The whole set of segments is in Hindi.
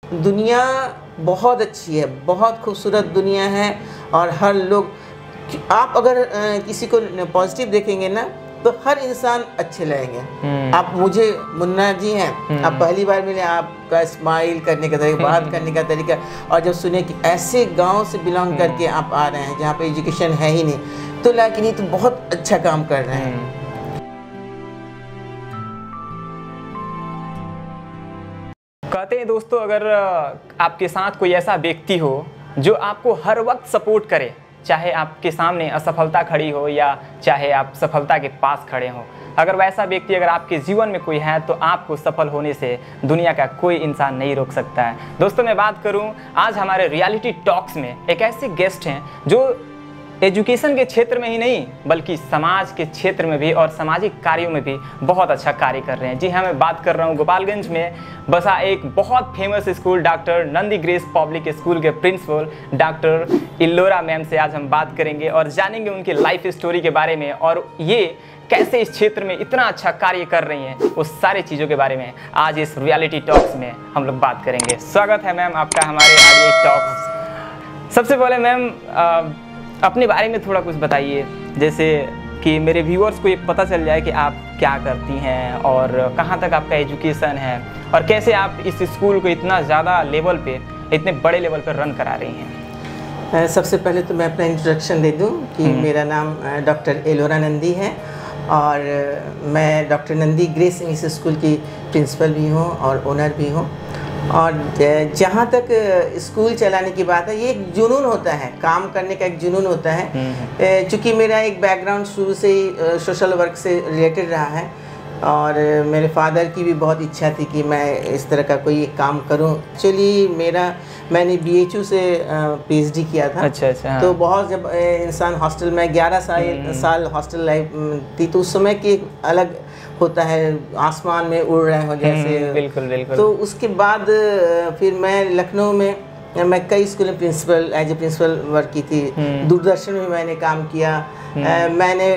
दुनिया बहुत अच्छी है, बहुत खूबसूरत दुनिया है और हर लोग, आप अगर किसी को पॉजिटिव देखेंगे ना तो हर इंसान अच्छे लगेंगे। आप मुझे मुन्ना जी हैं, आप पहली बार मिले, आपका स्माइल करने का तरीका, बात करने का तरीका, और जब सुने कि ऐसे गांव से बिलोंग करके आप आ रहे हैं जहाँ पे एजुकेशन है ही नहीं, तो लगा कि नहीं तो बहुत अच्छा काम कर रहे हैं। कहते हैं दोस्तों, अगर आपके साथ कोई ऐसा व्यक्ति हो जो आपको हर वक्त सपोर्ट करे, चाहे आपके सामने असफलता खड़ी हो या चाहे आप सफलता के पास खड़े हो, अगर वैसा व्यक्ति अगर आपके जीवन में कोई है तो आपको सफल होने से दुनिया का कोई इंसान नहीं रोक सकता है। दोस्तों, मैं बात करूं, आज हमारे रियलिटी टॉक्स में एक ऐसे गेस्ट हैं जो एजुकेशन के क्षेत्र में ही नहीं बल्कि समाज के क्षेत्र में भी और सामाजिक कार्यों में भी बहुत अच्छा कार्य कर रहे हैं। जी हाँ, मैं बात कर रहा हूँ गोपालगंज में बसा एक बहुत famous school doctor Nandi grace public school के प्रिंसिपल डॉक्टर इल्लोरा मैम से आज हम बात करेंगे और जानेंगे उनके लाइफ स्टोरी के बारे में और ये कैसे इस क्षेत्र में इतना अच्छा कार्य कर रही हैं, उस सारी चीज़ों के बारे में आज इस रियलिटी टॉक्स में हम लोग बात करेंगे। स्वागत है मैम आपका हमारे आज ये टॉक्स। सबसे पहले मैम अपने बारे में थोड़ा कुछ बताइए, जैसे कि मेरे व्यूअर्स को ये पता चल जाए कि आप क्या करती हैं और कहाँ तक आपका एजुकेशन है और कैसे आप इस स्कूल को इतना ज़्यादा लेवल पे, इतने बड़े लेवल पर रन करा रही हैं। सबसे पहले तो मैं अपना इंट्रोडक्शन दे दूं कि मेरा नाम डॉक्टर इल्लोरा नंदी है और मैं doctor Nandi grace English school की प्रिंसिपल भी हूँ और ओनर भी हूँ। और जहाँ तक स्कूल चलाने की बात है, ये एक जुनून होता है, काम करने का एक जुनून होता है। चूँकि मेरा एक बैकग्राउंड शुरू से ही सोशल वर्क से रिलेटेड रहा है और मेरे फादर की भी बहुत इच्छा थी कि मैं इस तरह का कोई एक काम करूं। एक्चुअली मैंने BHU से PhD किया था। अच्छा। हाँ। तो बहुत जब इंसान हॉस्टल में 11 साल हॉस्टल लाइफ थी तो उस समय की अलग होता है, आसमान में उड़ रहे हो जैसे। बिल्कुल। तो उसके बाद फिर मैं लखनऊ में मैं कई स्कूल में एज ए प्रिंसिपल वर्क की थी। दूरदर्शन में मैंने काम किया, मैंने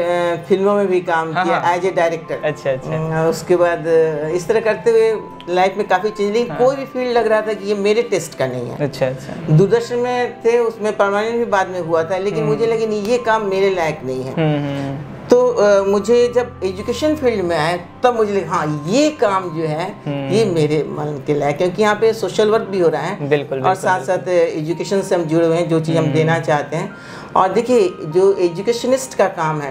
फिल्मों में भी काम किया एज ए डायरेक्टर। अच्छा। उसके बाद इस तरह करते हुए लाइफ में काफ़ी चीज़, लेकिन कोई भी फील्ड लग रहा था कि ये मेरे टेस्ट का नहीं है। अच्छा। दूरदर्शन में थे, उसमें परमानेंट भी बाद में हुआ था, लेकिन मुझे लगे नहीं ये काम मेरे लायक नहीं है। तो मुझे जब एजुकेशन फील्ड में आए तब मुझे लगा हाँ ये काम जो है ये मेरे मन के लायक, क्योंकि यहाँ पे सोशल वर्क भी हो रहा है। बिल्कुल। और साथ साथ एजुकेशन से हम जुड़े हुए हैं, जो चीज़ हम देना चाहते हैं। और देखिए, जो एजुकेशनिस्ट का काम है,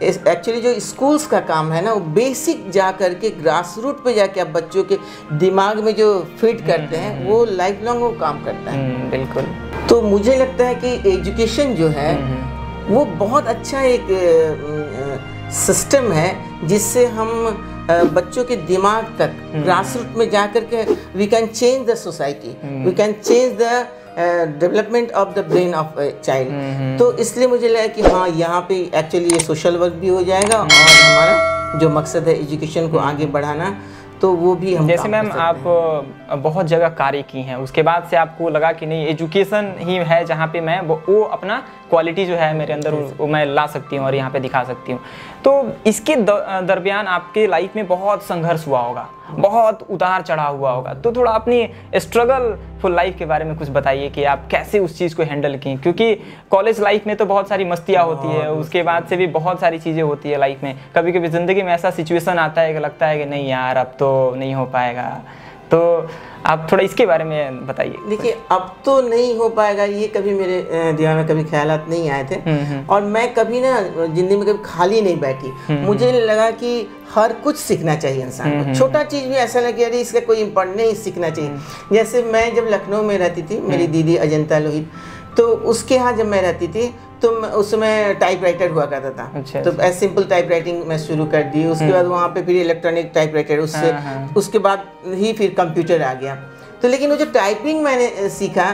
एक्चुअली जो स्कूल्स का काम है ना, वो बेसिक जा करके ग्रास रूट पे जाके आप बच्चों के दिमाग में जो फिट करते हैं वो लाइफ लॉन्ग वो काम करता है। बिल्कुल। तो मुझे लगता है कि एजुकेशन जो है वो बहुत अच्छा एक सिस्टम है जिससे हम बच्चों के दिमाग तक ग्रास रूट में जा कर के we can change the society, we can change the development of the brain of child. तो इसलिए मुझे लगा कि हाँ यहाँ पे एक्चुअली ये सोशल वर्क भी हो जाएगा और हमारा जो मकसद है एजुकेशन को आगे बढ़ाना, तो वो भी हम जैसे मैम आप बहुत जगह कार्य की हैं, उसके बाद से आपको लगा कि नहीं एजुकेशन ही है जहाँ पे मैं वो अपना क्वालिटी जो है मेरे अंदर वो मैं ला सकती हूँ और यहाँ पे दिखा सकती हूँ। तो इसके दरमियान आपके लाइफ में बहुत संघर्ष हुआ होगा, बहुत उतार चढ़ाव हुआ होगा, तो थोड़ा अपनी स्ट्रगल फुल लाइफ के बारे में कुछ बताइए कि आप कैसे उस चीज़ को हैंडल की, क्योंकि कॉलेज लाइफ में तो बहुत सारी मस्तियाँ होती है, उसके बाद से भी बहुत सारी चीज़ें होती है लाइफ में। कभी कभी ज़िंदगी में ऐसा सिचुएशन आता है कि लगता है कि नहीं यार अब तो नहीं हो पाएगा, तो आप थोड़ा इसके बारे में बताइए। देखिए, अब तो नहीं हो पाएगा ये कभी मेरे दिमाग में कभी ख्यालात नहीं आए थे और मैं कभी ना जिंदगी में कभी खाली नहीं बैठी। मुझे लगा कि हर कुछ सीखना चाहिए इंसान को, छोटा चीज़ भी ऐसा लगे अरे इसका कोई इम्पोर्टेंट नहीं, सीखना चाहिए। जैसे मैं जब लखनऊ में रहती थी, मेरी दीदी अजंता लोहित, तो उसके यहाँ जब मैं रहती थी तो उसमें टाइपराइटर हुआ करता था। अच्छा। तो ऐसे सिंपल टाइपराइटिंग मैं शुरू कर दी, उसके बाद वहाँ पे फिर इलेक्ट्रॉनिक टाइपराइटर, उससे उसके बाद ही फिर कंप्यूटर आ गया। तो लेकिन वो जो टाइपिंग मैंने सीखा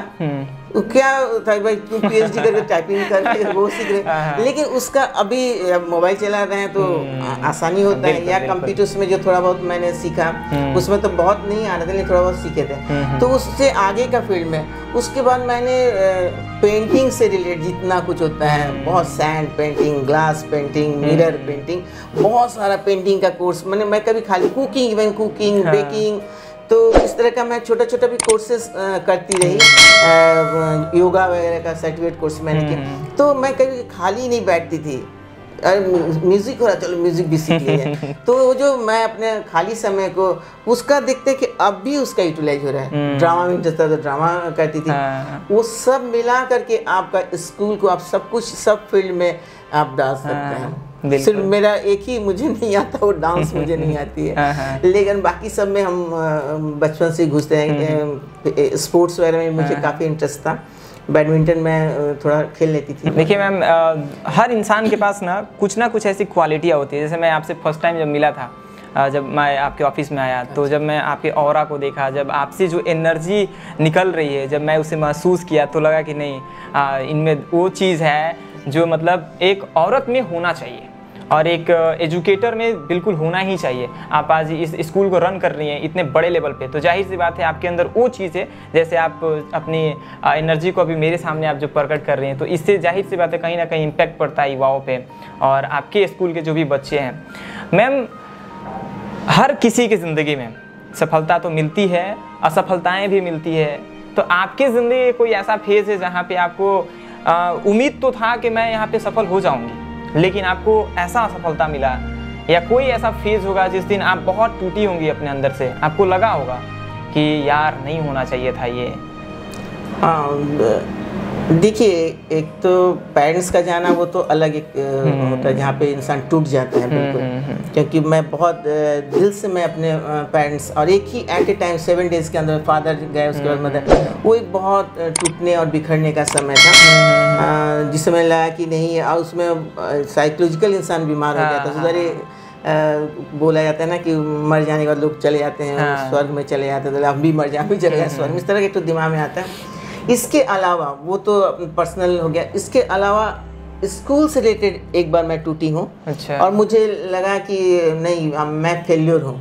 क्या था भाई, तू PhD करके टाइपिंग करके वो सीख रहे, लेकिन उसका अभी मोबाइल चला रहे हैं तो आसानी होता है, या कंप्यूटर्स में जो थोड़ा बहुत मैंने सीखा उसमें तो बहुत नहीं आ रहा था लेकिन थोड़ा बहुत सीखे थे, तो उससे आगे का फील्ड में। उसके बाद मैंने पेंटिंग से रिलेटेड जितना कुछ होता है, बहुत sand painting, glass painting, mirror painting, बहुत सारा पेंटिंग का कोर्स मैं कभी खाली कुकिंग, बेकिंग, तो इस तरह का मैं छोटा छोटा भी कोर्सेज करती रही, योगा वगैरह का सर्टिफिकेट कोर्स मैंने किया। तो मैं कभी खाली नहीं बैठती थी, म्यूजिक हो रहा, चलो म्यूजिक भी सीख लिया। तो वो जो मैं अपने खाली समय को उसका देखते कि अब भी उसका यूटिलाइज हो रहा है। ड्रामा में इंटरेस्ट था तो ड्रामा करती थी। वो सब मिला करके आपका स्कूल को आप सब कुछ सब फील्ड में आप डाल सकते हैं। सिर्फ मेरा एक ही मुझे नहीं आता, वो डांस मुझे नहीं आती है, लेकिन बाकी सब में हम बचपन से घुसते हैं। स्पोर्ट्स वगैरह में मुझे काफ़ी इंटरेस्ट था, बैडमिंटन में थोड़ा खेल लेती थी। देखिए मैम, हर इंसान के पास ना कुछ ऐसी क्वालिटियाँ होती है। जैसे मैं आपसे फर्स्ट टाइम जब मिला था, जब मैं आपके ऑफिस में आया, तो जब मैं आपके ऑरा को देखा, जब आपसे जो एनर्जी निकल रही है, जब मैं उसे महसूस किया, तो लगा कि नहीं, इनमें वो चीज़ है जो मतलब एक औरत में होना चाहिए और एक एजुकेटर में बिल्कुल होना ही चाहिए। आप आज इस स्कूल को रन कर रही हैं इतने बड़े लेवल पे, तो जाहिर सी बात है आपके अंदर वो चीज़ है। जैसे आप अपनी एनर्जी को अभी मेरे सामने आप जो प्रकट कर रही हैं, तो इससे जाहिर सी बात है कहीं ना कहीं इम्पैक्ट पड़ता है युवाओं पे और आपके स्कूल के जो भी बच्चे हैं। मैम, हर किसी की ज़िंदगी में सफलता तो मिलती है, असफलताएँ भी मिलती है। तो आपकी ज़िंदगी कोई ऐसा फेज़ है जहाँ पर आपको उम्मीद तो था कि मैं यहाँ पर सफल हो जाऊँगी, लेकिन आपको ऐसा असफलता मिला, या कोई ऐसा फेज होगा जिस दिन आप बहुत टूटी होंगी अपने अंदर से, आपको लगा होगा कि यार नहीं होना चाहिए था ये? देखिए, एक तो पेरेंट्स का जाना वो तो अलग एक होता है, जहाँ पे इंसान टूट जाता है बिल्कुल। क्योंकि मैं बहुत दिल से मैं अपने पेरेंट्स, और एक ही एट ए टाइम 7 डेज के अंदर फादर गए, उसके बाद मदर, वो एक बहुत टूटने और बिखरने का समय था, जिस समय लगा कि नहीं, और उसमें साइकोलॉजिकल इंसान बीमार हो गया था। तो बोला जाता है ना कि मर जाने के बाद लोग चले जाते हैं स्वर्ग में चले जाते हैं, तो अब भी मर जा भी चले जाए स्वर्ग में, इस तरह के तो दिमाग में आता है। इसके अलावा वो तो पर्सनल हो गया, इसके अलावा स्कूल से रिलेटेड एक बार मैं टूटी हूँ। अच्छा। और मुझे लगा कि नहीं, मैं फेल्योर हूँ,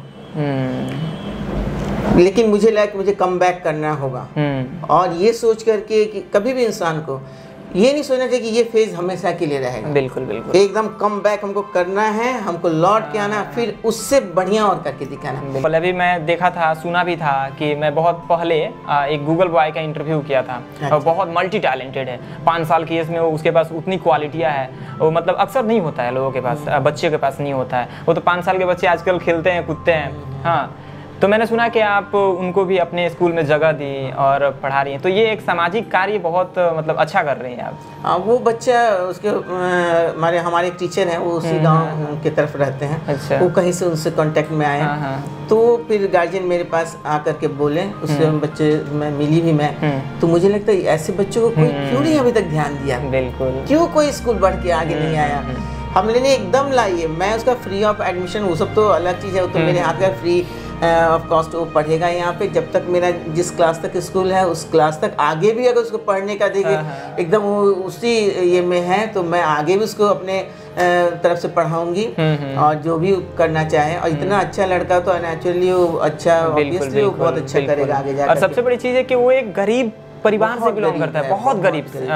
लेकिन मुझे लगा कि मुझे कम बैक करना होगा। और ये सोच करके कि कभी भी इंसान को ये नहीं सोचना चाहिए कि ये फेज हमेशा के लिए रहेगा। बिल्कुल बिल्कुल, एकदम कम बैक हमको करना है, हमको लौट के आना, फिर उससे बढ़िया और करके दिखाना। अभी मैं देखा था, सुना भी था कि मैं बहुत पहले एक गूगल बॉय का इंटरव्यू किया था। और बहुत मल्टी टैलेंटेड है, 5 साल की एज में वो, उसके पास उतनी क्वालिटियाँ है, वो मतलब अक्सर नहीं होता है लोगों के पास, बच्चे के पास नहीं होता है। वो तो 5 साल के बच्चे आजकल खेलते हैं, कूदते हैं। हाँ, तो मैंने सुना कि आप उनको भी अपने स्कूल में जगह दी और पढ़ा रही हैं, तो ये एक सामाजिक कार्य बहुत मतलब अच्छा कर रही हैं आप। हाँ, वो बच्चा, उसके हमारे एक टीचर हैं, वो उसी गांव की तरफ रहते हैं। अच्छा। वो कहीं से उनसे कांटेक्ट में आए, तो फिर गार्जियन मेरे पास आकर के बोले, उससे बच्चे मैं मिली भी मैं, तो मुझे लगता है ऐसे बच्चों को कोई क्यों नहीं अभी तक ध्यान दिया, बिल्कुल, क्यों कोई स्कूल बढ़ के आगे नहीं आया। हमने एकदम लाइए, मैं उसका फ्री ऑफ एडमिशन, वो सब तो अलग चीज़ है, वो तो मेरे हाथ का फ्री ऑफ कॉस्ट वो पढ़ेगा यहाँ पे, जब तक मेरा जिस क्लास तक स्कूल है उस क्लास तक, आगे भी अगर उसको पढ़ने का देखे एकदम वो उसी ये में है, तो मैं आगे भी उसको अपने तरफ से पढ़ाऊंगी और जो भी करना चाहे। और इतना अच्छा लड़का तो नेचुरली वो अच्छा, ऑब्वियसली वो बहुत अच्छा करेगा आगे जाकर। और सबसे बड़ी चीज़ है कि वो एक गरीब परिवार से बिलोंग करता है, बहुत गरीब से,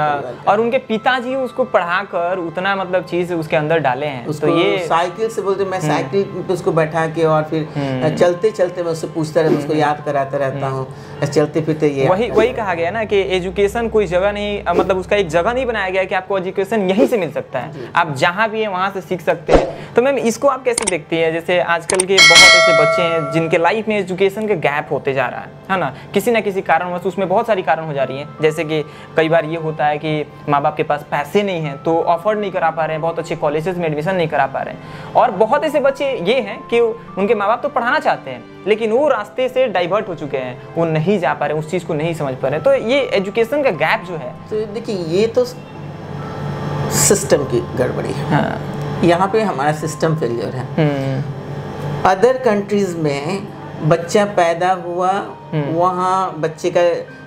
और उनके पिताजी उसको पढ़ाकर उतना मतलब चीज उसके अंदर डाले हैं। तो ये साइकिल से बोलते, मैं साइकिल पे उसको बैठा के और फिर चलते चलते मैं उससे पूछता रहता, उसको याद कराता रहता हूँ, चलते फिरते। ये वही कहा गया ना कि एजुकेशन कोई जगह नहीं, मतलब उसका एक जगह नहीं बनाया गया कि आपको एजुकेशन यहीं से मिल सकता है, आप जहाँ भी है वहाँ से सीख सकते हैं। तो मैम, इसको आप कैसे देखती हैं? जैसे आजकल के बहुत ऐसे बच्चे हैं जिनके लाइफ में एजुकेशन का गैप होते जा रहा है ना, किसी ना किसी कारणवश, उसमें बहुत सारी कारण हो जा रही हैं। जैसे कि कई बार ये होता है कि माँ बाप के पास पैसे नहीं हैं, तो अफोर्ड नहीं करा पा रहे हैं, बहुत अच्छे कॉलेजेस में एडमिशन नहीं करा पा रहे हैं। और बहुत ऐसे बच्चे ये हैं कि उनके माँ बाप तो पढ़ाना चाहते हैं, लेकिन वो रास्ते से डाइवर्ट हो चुके हैं, वो नहीं जा पा रहे, उस चीज़ को नहीं समझ पा रहे। तो ये एजुकेशन का गैप जो है, तो देखिए, ये तो सिस्टम की गड़बड़ी है। हाँ। यहाँ पे हमारा सिस्टम फेलियर है। अदर कंट्रीज में बच्चा पैदा हुआ, वहाँ बच्चे का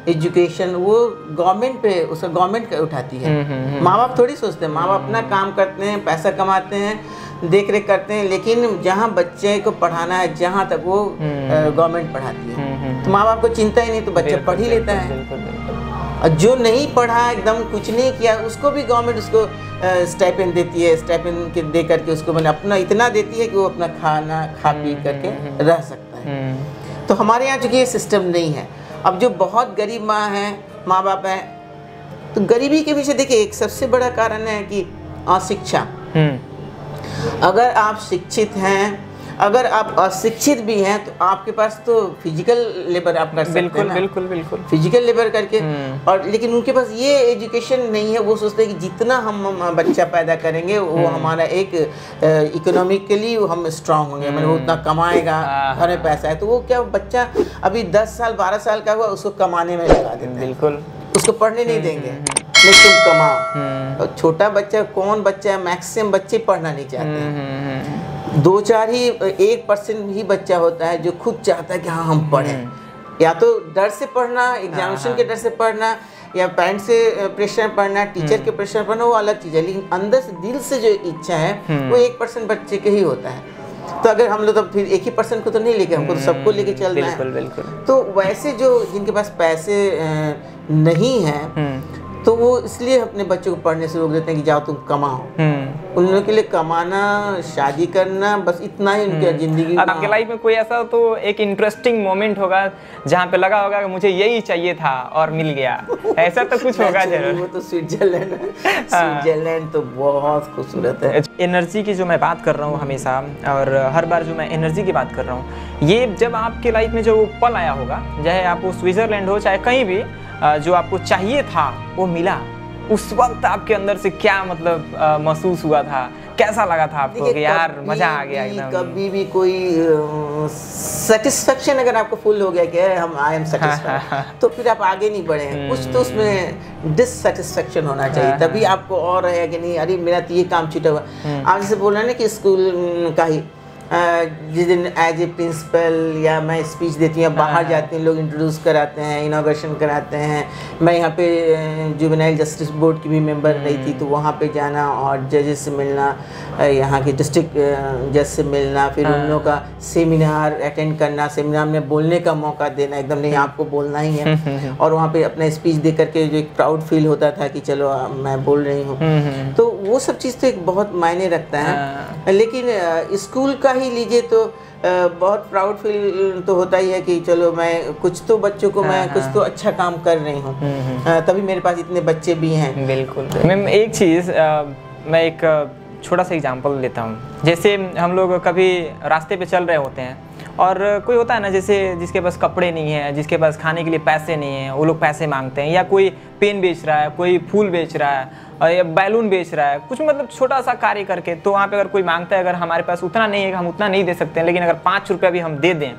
एजुकेशन वो गवर्नमेंट पे, उसका गवर्नमेंट उठाती है। माँ बाप थोड़ी सोचते हैं, माँ बाप अपना काम करते हैं, पैसा कमाते हैं, देख रेख करते हैं, लेकिन जहाँ बच्चे को पढ़ाना है, जहाँ तक वो गवर्नमेंट पढ़ाती है, तो माँ बाप को चिंता ही नहीं, तो बच्चा पढ़ ही लेता है। और जो नहीं पढ़ा, एकदम कुछ नहीं किया, उसको भी गवर्नमेंट उसको स्टाइपेंड देती है, स्टाइपेंड के दे करके उसको मैंने अपना इतना देती है कि वो अपना खाना खा पी करके रह सकता है। तो हमारे यहाँ चूँकि ये सिस्टम नहीं है। अब जो बहुत गरीब माँ बाप हैं, तो गरीबी के पीछे देखिए एक सबसे बड़ा कारण है कि अशिक्षा। अगर आप शिक्षित हैं, अगर आप अशिक्षित भी हैं, तो आपके पास तो फिजिकल लेबर आप कर सकते हैं ना, बिल्कुल फिजिकल लेबर करके। और लेकिन उनके पास ये एजुकेशन नहीं है। वो सोचते हैं कि जितना हम बच्चा पैदा करेंगे वो हमारा एक इकोनॉमिकली हम स्ट्रांग होंगे, मतलब वो उतना कमाएगा, घर में पैसा है। तो वो क्या, बच्चा अभी 10 साल 12 साल का हुआ उसको कमाने में लगा देते हैं, बिल्कुल उसको पढ़ने नहीं देंगे, नहीं तुम कमाओ। और छोटा बच्चा, कौन बच्चा है, मैक्सिमम बच्चे पढ़ना नहीं चाहते हैं। 2-4 ही 1% ही बच्चा होता है जो खुद चाहता है कि हाँ हम पढ़ें। या तो डर से पढ़ना, एग्जामिनेशन के डर से पढ़ना, या पेरेंट्स से प्रेशर पढ़ना, टीचर के प्रेशर पढ़ना, वो अलग चीज़ है। लेकिन अंदर से दिल से जो इच्छा है वो 1% बच्चे के ही होता है। तो अगर हम लोग, तो फिर 1 ही % को तो नहीं लेके, हमको तो सबको लेके चलना है। बिल्कुल। तो वैसे जो जिनके पास पैसे नहीं हैं, तो वो इसलिए अपने बच्चों को पढ़ने से रोक देते हैं कि जाओ तुम कमाओ। उन लोगों के लिए कमाना, शादी करना, बस इतना ही उनकी जिंदगी। अब आपके लाइफ में कोई ऐसा तो एक इंटरेस्टिंग मोमेंट होगा जहाँ पे लगा होगा कि मुझे यही चाहिए था और मिल गया, ऐसा तो कुछ होगा जरूर। वो तो स्विट्जरलैंड स्विट्जरलैंड तो बहुत खूबसूरत है। एनर्जी की जो मैं बात कर रहा हूँ हमेशा, और हर बार जो मैं एनर्जी की बात कर रहा हूँ, ये जब आपके लाइफ में जो पल आया होगा, चाहे आप वो स्विट्जरलैंड हो चाहे कहीं भी, जो आपको चाहिए था वो मिला, उस वक्त आपके अंदर से क्या मतलब महसूस हुआ था, कैसा लगा था आपको कि यार मजा आ गया एकदम? कभी भी कोई सेटिस्फेक्शन अगर आपको फुल हो गया कि हम आई एम सेटिस्फाइड, तो फिर आप आगे नहीं बढ़े हैं। कुछ तो उसमें डिससेटिस्फेक्शन होना चाहिए, तभी आपको और है कि नहीं अरे मेरा तो ये काम छूटा हुआ। आप जैसे बोल रहे हैं ना कि स्कूल का ही जिस दिन एज ए प्रिंसिपल या मैं स्पीच देती हूँ, बाहर जाते हैं लोग, इंट्रोड्यूस कराते हैं, इनॉग्रेशन कराते हैं। मैं यहाँ पे जुवेनाइल जस्टिस बोर्ड की भी मेंबर रही थी, तो वहाँ पे जाना और जजेस से मिलना, यहाँ के डिस्ट्रिक्ट जज से मिलना, फिर उन लोगों का सेमिनार अटेंड करना, सेमिनार में बोलने का मौका देना, एकदम नहीं आपको बोलना ही है, और वहाँ पे अपना स्पीच दे करके जो एक प्राउड फील होता था कि चलो मैं बोल रही हूँ। तो वो सब चीज़ तो एक बहुत मायने रखता है। लेकिन स्कूल का लीजिए तो बहुत प्राउड फील तो होता ही है कि चलो मैं कुछ तो बच्चों को मैं कुछ तो अच्छा काम कर रही हूँ, तभी मेरे पास इतने बच्चे भी हैं। बिल्कुल। मैम एक चीज़, मैं एक छोटा सा एग्जांपल लेता हूँ। जैसे हम लोग कभी रास्ते पे चल रहे होते हैं और कोई होता है ना, जैसे जिसके पास कपड़े नहीं है, जिसके पास खाने के लिए पैसे नहीं है, वो लोग पैसे मांगते हैं, या कोई पेन बेच रहा है, कोई फूल बेच रहा है, या बैलून बेच रहा है, कुछ मतलब छोटा सा कार्य करके। तो वहाँ पे अगर कोई मांगता है, अगर हमारे पास उतना नहीं है कि हम उतना नहीं दे सकते हैं, लेकिन अगर 5 रुपया भी हम दे दें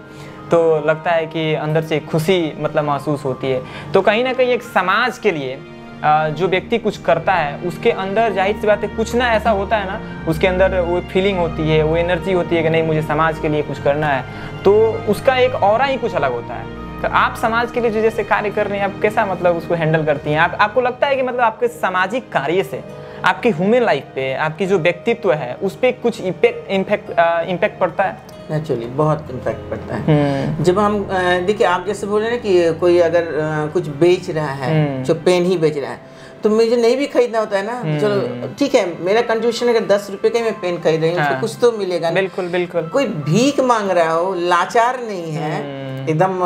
तो लगता है कि अंदर से खुशी मतलब महसूस होती है। तो कहीं ना कहीं एक समाज के लिए जो व्यक्ति कुछ करता है, उसके अंदर जाहिर सी बात है कुछ ना ऐसा होता है ना, उसके अंदर वो फीलिंग होती है, वो एनर्जी होती है कि नहीं मुझे समाज के लिए कुछ करना है, तो उसका एक ऑरा ही कुछ अलग होता है। तो आप समाज के लिए जो जैसे कार्य कर रहे हैं, आप कैसा मतलब उसको हैंडल करती हैं? आपको लगता है कि मतलब आपके सामाजिक कार्य से आपकी ह्यूमन लाइफ पे, आपकी जो व्यक्तित्व है उस पर कुछ इम्पैक्ट पड़ता है? नेचुरली बहुत इम्पैक्ट पड़ता है। जब हम देखिए, आप जैसे बोल रहे हैं कि कोई अगर कुछ बेच रहा है, जो पेन ही बेच रहा है, तो मुझे नहीं भी खरीदना होता है ना, चलो ठीक है, मेरा कंट्रीब्यूशन अगर 10 रुपए का मैं पेन खरीद रही हूँ, उसको कुछ तो मिलेगा। बिल्कुल बिल्कुल। कोई भीख मांग रहा हो, लाचार नहीं है, एकदम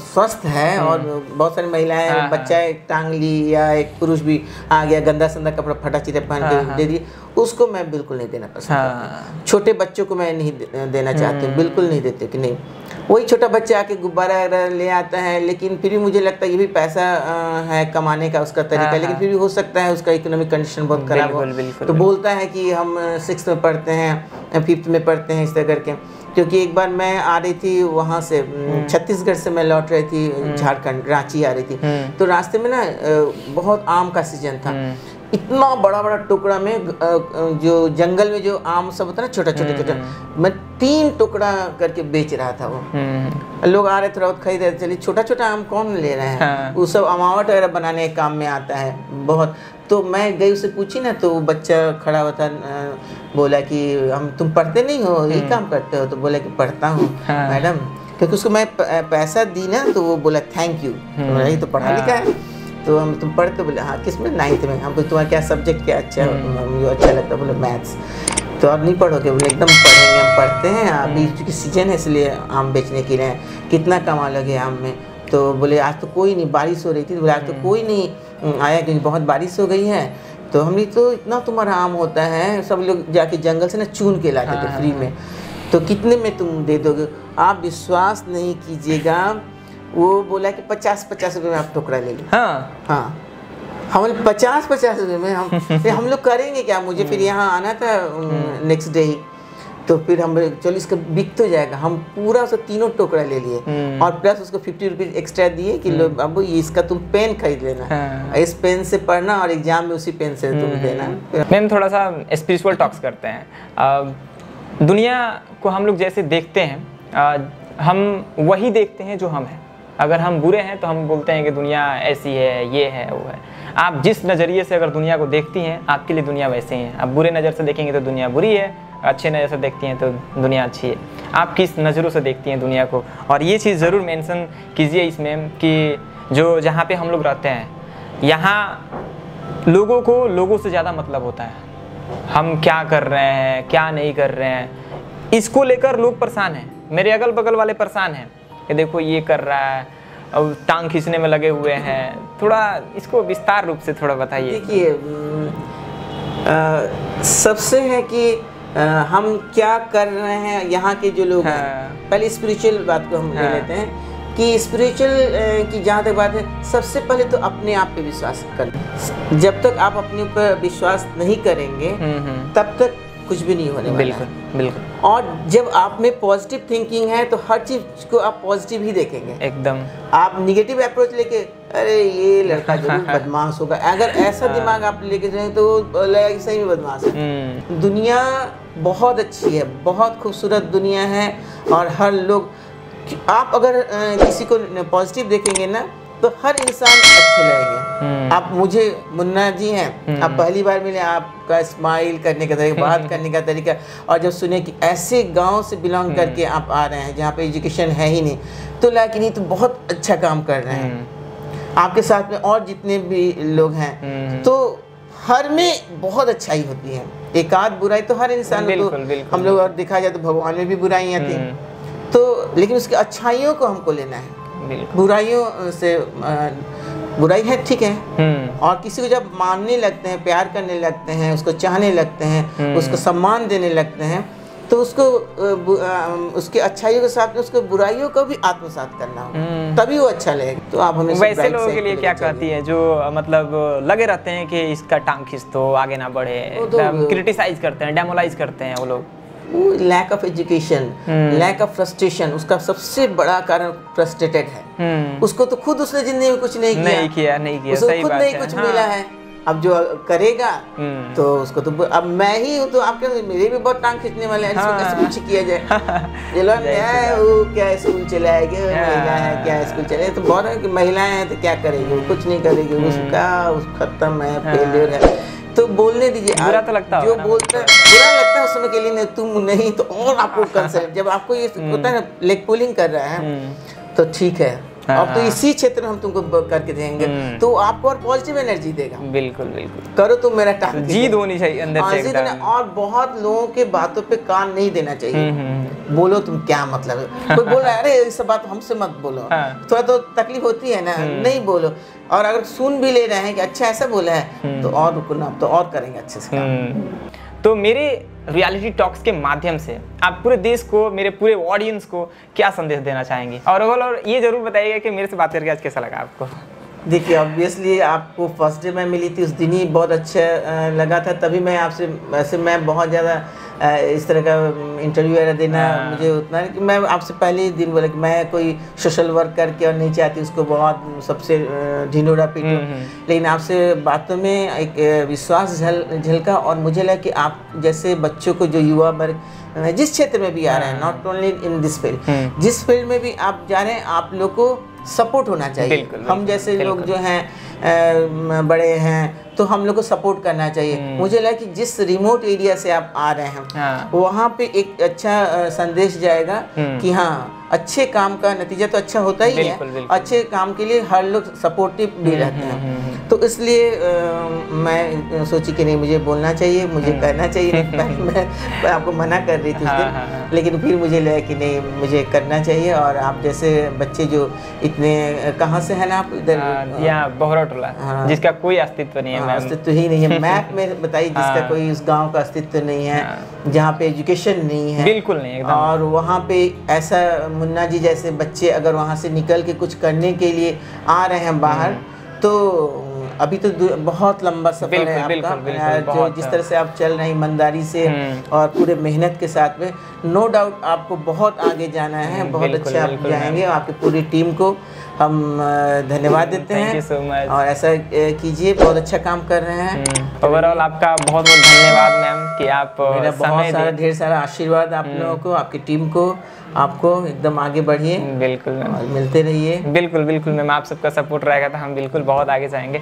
स्वस्थ है, और बहुत सारी महिलाएं बच्चा एक टांग ली या एक पुरुष भी आ गया, गंदा संदा कपड़ा फटा चिटा पहन के दे दिए, उसको मैं बिल्कुल नहीं देना पसंद करती। छोटे बच्चों को मैं नहीं देना चाहती, बिल्कुल नहीं देती कि नहीं। वही छोटा बच्चा आके गुब्बारा ले आता है, लेकिन फिर भी मुझे लगता है ये भी पैसा है कमाने का उसका तरीका, लेकिन फिर भी हो सकता है उसका इकोनॉमिक कंडीशन बहुत खराब हो, तो बोलता है कि हम 6th में पढ़ते हैं, 5th में पढ़ते हैं, इस तरह करके। क्योंकि एक बार मैं आ रही थी वहाँ से, छत्तीसगढ़ से मैं लौट रही थी, झारखंड रांची आ रही थी, तो रास्ते में ना बहुत आम का सीजन था, इतना बड़ा बड़ा टुकड़ा में जो जंगल में जो आम सब होता है ना, छोटा छोटा, मैं 3 टुकड़ा करके बेच रहा था। वो लोग आ रहे थे, बहुत खरीद रहे थे। चलिए छोटा छोटा आम कौन ले रहे हैं, वो सब अमावट वगैरह बनाने के काम में आता है बहुत। तो मैं गई, उससे पूछी ना, तो वो बच्चा खड़ा हुआ था, बोला कि तुम पढ़ते नहीं हो, यही काम करते हो? तो बोला कि पढ़ता हूँ मैडम, क्योंकि उसको मैं पैसा दी ना, तो वो बोला थैंक यू, यही तो पढ़ा लिखा है। तो हम तुम पढ़ते? बोले हाँ। किस में? 9th में। हम तुम्हारा क्या सब्जेक्ट क्या अच्छा मुझे अच्छा लगता? बोले मैथ्स। तो अब नहीं पढ़ोगे? बोले एकदम पढ़ेंगे, हम पढ़ते हैं, अभी चूँकि सीजन है इसलिए आम बेचने के लिए। कितना कमा लगे आम में? तो बोले आज तो कोई नहीं, बारिश हो रही थी, बोले आज तो कोई नहीं आया क्योंकि बहुत बारिश हो गई है। तो हमने तो इतना तुम्हारा आम होता है, सब लोग जाके जंगल से ना चुन के लाते थे फ्री में, तो कितने में तुम दे दोगे? आप विश्वास नहीं कीजिएगा, वो बोला कि 50-50 रुपये में आप टुकड़ा ले लो। हाँ हम 50-50 रुपये में हम लोग करेंगे क्या? मुझे फिर यहाँ आना था नेक्स्ट डे ही, तो फिर हम चलो इसका बिक तो जाएगा, हम पूरा उसका तीनों टुकड़ा ले लिए और प्लस उसको 50 रुपीज़ एक्स्ट्रा दिए कि लो अब ये इसका तुम पेन खरीद लेना, इस पेन से पढ़ना और एग्जाम में उसी पेन से तुम देना। मैम थोड़ा सा स्पिरिचुअल टॉक्स करते हैं। दुनिया को हम लोग जैसे देखते हैं, हम वही देखते हैं जो हम हैं। अगर हम बुरे हैं तो हम बोलते हैं कि दुनिया ऐसी है, ये है, वो है। आप जिस नज़रिए से अगर दुनिया को देखती हैं, आपके लिए दुनिया वैसे ही है। आप बुरे नज़र से देखेंगे तो दुनिया बुरी है, अच्छे नज़र से देखती हैं तो दुनिया अच्छी है। आप किस नज़रों से देखती हैं दुनिया को? और ये चीज़ ज़रूर मेंशन कीजिए इसमें कि जो जहाँ पे हम लोग रहते हैं, यहाँ लोगों को लोगों से ज़्यादा मतलब होता है। हम क्या कर रहे हैं, क्या नहीं कर रहे हैं, इसको लेकर लोग परेशान हैं। मेरे अगल बगल वाले परेशान हैं कि देखो ये कर रहा है और टांग खींचने में लगे हुए हैं। थोड़ा इसको विस्तार रूप से थोड़ा बताइए। देखिए, सबसे है कि हम क्या कर रहे हैं, यहाँ के जो लोग हैं। पहले स्पिरिचुअल बात को हम ले लेते हैं कि स्पिरिचुअल की जहाँ तक बात है, सबसे पहले तो अपने आप पे विश्वास करें। जब तक आप अपने ऊपर विश्वास नहीं करेंगे तब तक कुछ भी नहीं होने वाला। बिल्कुल बिल्कुल। और जब आप में पॉजिटिव थिंकिंग है तो हर चीज़ को आप पॉजिटिव ही देखेंगे एकदम। आप निगेटिव अप्रोच लेके अरे ये लड़का जरूर बदमाश होगा, अगर ऐसा दिमाग आप लेके जाएं तो लगेगा कि सही में बदमाश है। दुनिया बहुत अच्छी है, बहुत खूबसूरत दुनिया है और हर लोग, आप अगर किसी को पॉजिटिव देखेंगे ना तो हर इंसान अच्छे लगेंगे। आप मुझे मुन्ना जी हैं, आप पहली बार मिले, आपका स्माइल करने का तरीका, बात करने का तरीका, और जब सुने कि ऐसे गांव से बिलोंग करके आप आ रहे हैं जहाँ पे एजुकेशन है ही नहीं, तो लगा कि नहीं तो बहुत अच्छा काम कर रहे हैं। आपके साथ में और जितने भी लोग हैं तो हर में बहुत अच्छाई होती है, एक आध बुराई तो हर इंसान को, हम लोग और देखा जाए तो भगवान में भी बुराइयाँ थी, तो लेकिन उसकी अच्छाइयों को हमको लेना है। बुराइयों से बुराई है ठीक है, और किसी को जब मानने लगते हैं, प्यार करने लगते हैं, उसको चाहने लगते हैं, उसको सम्मान देने लगते हैं, तो उसको उसकी अच्छाइयों के साथ में उसको बुराइयों को भी आत्मसात करना हो, तभी वो अच्छा लगेगा। तो आप हमें वैसे लोगों के लिए क्या कहती है जो मतलब लगे रहते हैं कि इसका टांग खींच तो आगे ना बढ़े, क्रिटिसाइज करते हैं, डेमोलाइज करते हैं वो लोग। Lack of education, lack of frustration, उसका सबसे बड़ा कारण फ्रस्ट्रेटेड है। उसको तो खुद उसने जिंदगी में कुछ नहीं किया, उसको खुद नहीं कुछ मिला है। अब जो करेगा तो उसको तो, अब मैं ही हूँ तो आपके मेरे भी बहुत टांग खींचने वाले हैं, इसको कैसे कुछ किया जाए। वो क्या स्कूल चलाएगी, महिला है क्या स्कूल चलाए, तो बहुत है कि महिलाएं हैं तो क्या करेगी, कुछ नहीं करेगी, उसका खत्म है, फेलियर है। तो बोलने दीजिए, बुरा तो लगता है, जो बोलता है बुरा लगता है उस समय के लिए, नहीं तुम नहीं तो और आपको कंसर्न, जब आपको ये होता है ना लेग पुलिंग कर रहा है तो ठीक है, अब तो इसी क्षेत्र में हम तुमको करके देंगे तो आपको और पॉजिटिव एनर्जी देगा। बिल्कुल बिल्कुल, करो तुम मेरा टांग, जीद होनी चाहिए अंदर से एकदम। और बहुत लोगों के बातों पे कान नहीं देना चाहिए। बोलो तुम क्या मतलब है, कोई बोल रहा है अरे ये सब बात हमसे मत बोलो, थोड़ा तो तकलीफ होती है ना, नहीं बोलो। और अगर सुन भी ले रहे हैं कि अच्छा ऐसा बोला है तो और रुको ना, तो और करेंगे अच्छे से काम। तो मेरे रियलिटी टॉक्स के माध्यम से आप पूरे देश को, मेरे पूरे ऑडियंस को क्या संदेश देना चाहेंगे? और ये जरूर बताइएगा कि मेरे से बात करके आज कैसा लगा आपको? देखिए ऑब्वियसली आपको फर्स्ट डे मैं मिली थी उस दिन ही बहुत अच्छा लगा था, तभी मैं आपसे, वैसे मैं बहुत ज़्यादा इस तरह का इंटरव्यू वगैरह देना मुझे उतना नहीं, कि मैं आपसे पहले ही दिन बोला कि मैं कोई सोशल वर्क करके और नहीं चाहती उसको बहुत सबसे ढिंडोरा पीटूं, लेकिन आपसे बातों में एक विश्वास झलका और मुझे लगा कि आप जैसे बच्चों को, जो युवा वर्ग जिस क्षेत्र में भी आ रहे हैं, not only in this field, जिस फील्ड में भी आप जा रहे हैं, आप लोग को सपोर्ट होना चाहिए। हम जैसे लोग जो हैं बड़े हैं तो हम लोग को सपोर्ट करना चाहिए। मुझे लगा कि जिस रिमोट एरिया से आप आ रहे हैं वहाँ पे एक अच्छा संदेश जाएगा कि हाँ अच्छे काम का नतीजा तो अच्छा होता ही है। बिल्कुल। अच्छे काम के लिए हर लोग सपोर्टिव भी रहते हैं। तो इसलिए मैं सोची कि नहीं, मुझे बोलना चाहिए, मुझे करना चाहिए। मैं आपको मना कर रही थी उस दिन, लेकिन फिर मुझे लगा कि नहीं, मुझे करना चाहिए। और आप जैसे बच्चे जो इतने, कहाँ से हैं ना आप? इधर यहाँ बोहरा टोला, जिसका कोई अस्तित्व नहीं है। अस्तित्व ही नहीं है। मैप में बताइए, जिसका कोई उस गांव का अस्तित्व नहीं है, जहाँ पे एजुकेशन नहीं है, बिल्कुल नहीं एकदम। और वहाँ पे ऐसा मुन्ना जी जैसे बच्चे अगर वहाँ से निकल के कुछ करने के लिए आ रहे हैं बाहर, तो अभी तो बहुत लंबा सफर है आपका। जो जिस तरह से आप चल रहे हैं ईमानदारी से और पूरे मेहनत के साथ में, नो डाउट आपको बहुत आगे जाना है। बहुत अच्छा आप जाएंगे। आपकी पूरी टीम को हम धन्यवाद देते हैं। और ऐसा कीजिए, बहुत अच्छा काम कर रहे हैं। ओवरऑल आपका बहुत बहुत धन्यवाद मैम कि आप मेरा बहुत सारा ढेर सारा आशीर्वाद आप लोगों को, आपकी टीम को। आपको एकदम आगे बढ़िए। बिल्कुल और मिलते रहिए। बिल्कुल बिल्कुल मैम, आप सबका सपोर्ट रहेगा तो हम बिल्कुल बहुत आगे जाएंगे।